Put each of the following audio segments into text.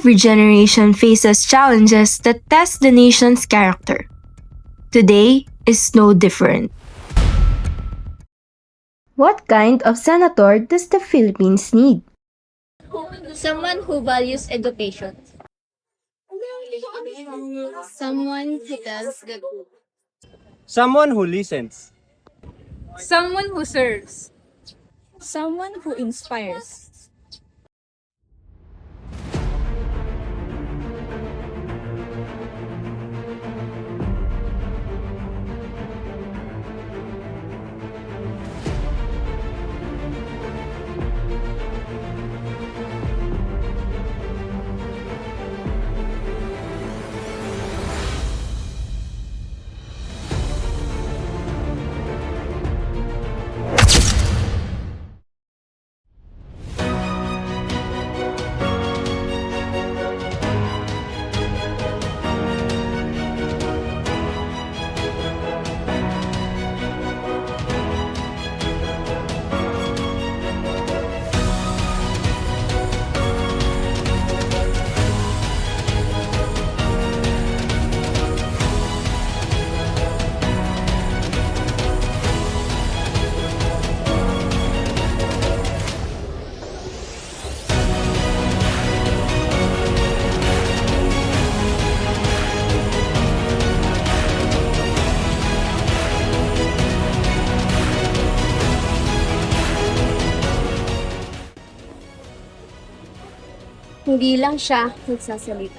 Every generation faces challenges that test the nation's character. Today is no different. What kind of senator does the Philippines need? Someone who values education. Someone who does good. Someone who listens. Someone who serves. Someone who inspires. Hindi lang siya nagsasalita.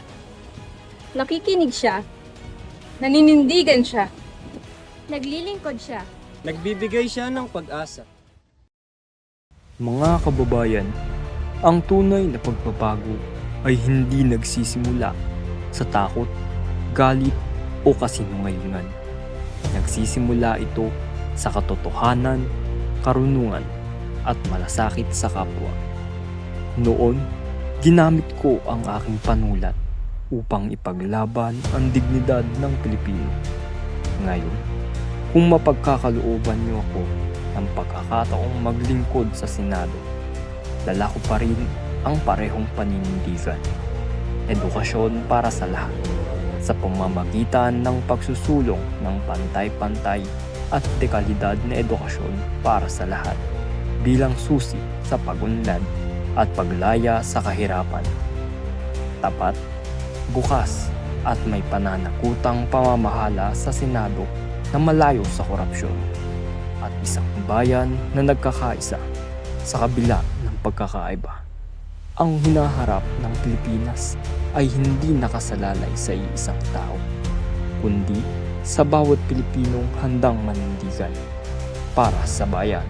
Nakikinig siya. Naninindigan siya. Naglilingkod siya. Nagbibigay siya ng pag-asa. Mga kababayan, ang tunay na pagbabago ay hindi nagsisimula sa takot, galit o kasinungalingan. Nagsisimula ito sa katotohanan, karunungan at malasakit sa kapwa. Noon, ginamit ko ang aking panulat upang ipaglaban ang dignidad ng Pilipino. Ngayon, kung mapagkakalooban niyo ako ng pagkakataong maglingkod sa Senado, dala ko pa rin ang parehong paninindigan. Edukasyon para sa lahat, sa pamamagitan ng pagsusulong ng pantay-pantay at dekalidad na edukasyon para sa lahat, bilang susi sa pag-unlad at paglaya sa kahirapan. Tapat, bukas at may pananakutang pamamahala sa Senado na malayo sa korupsyon at isang bayan na nagkakaisa sa kabila ng pagkakaiba. Ang hinaharap ng Pilipinas ay hindi nakasalalay sa iisang tao, kundi sa bawat Pilipinong handang manindigan para sa bayan.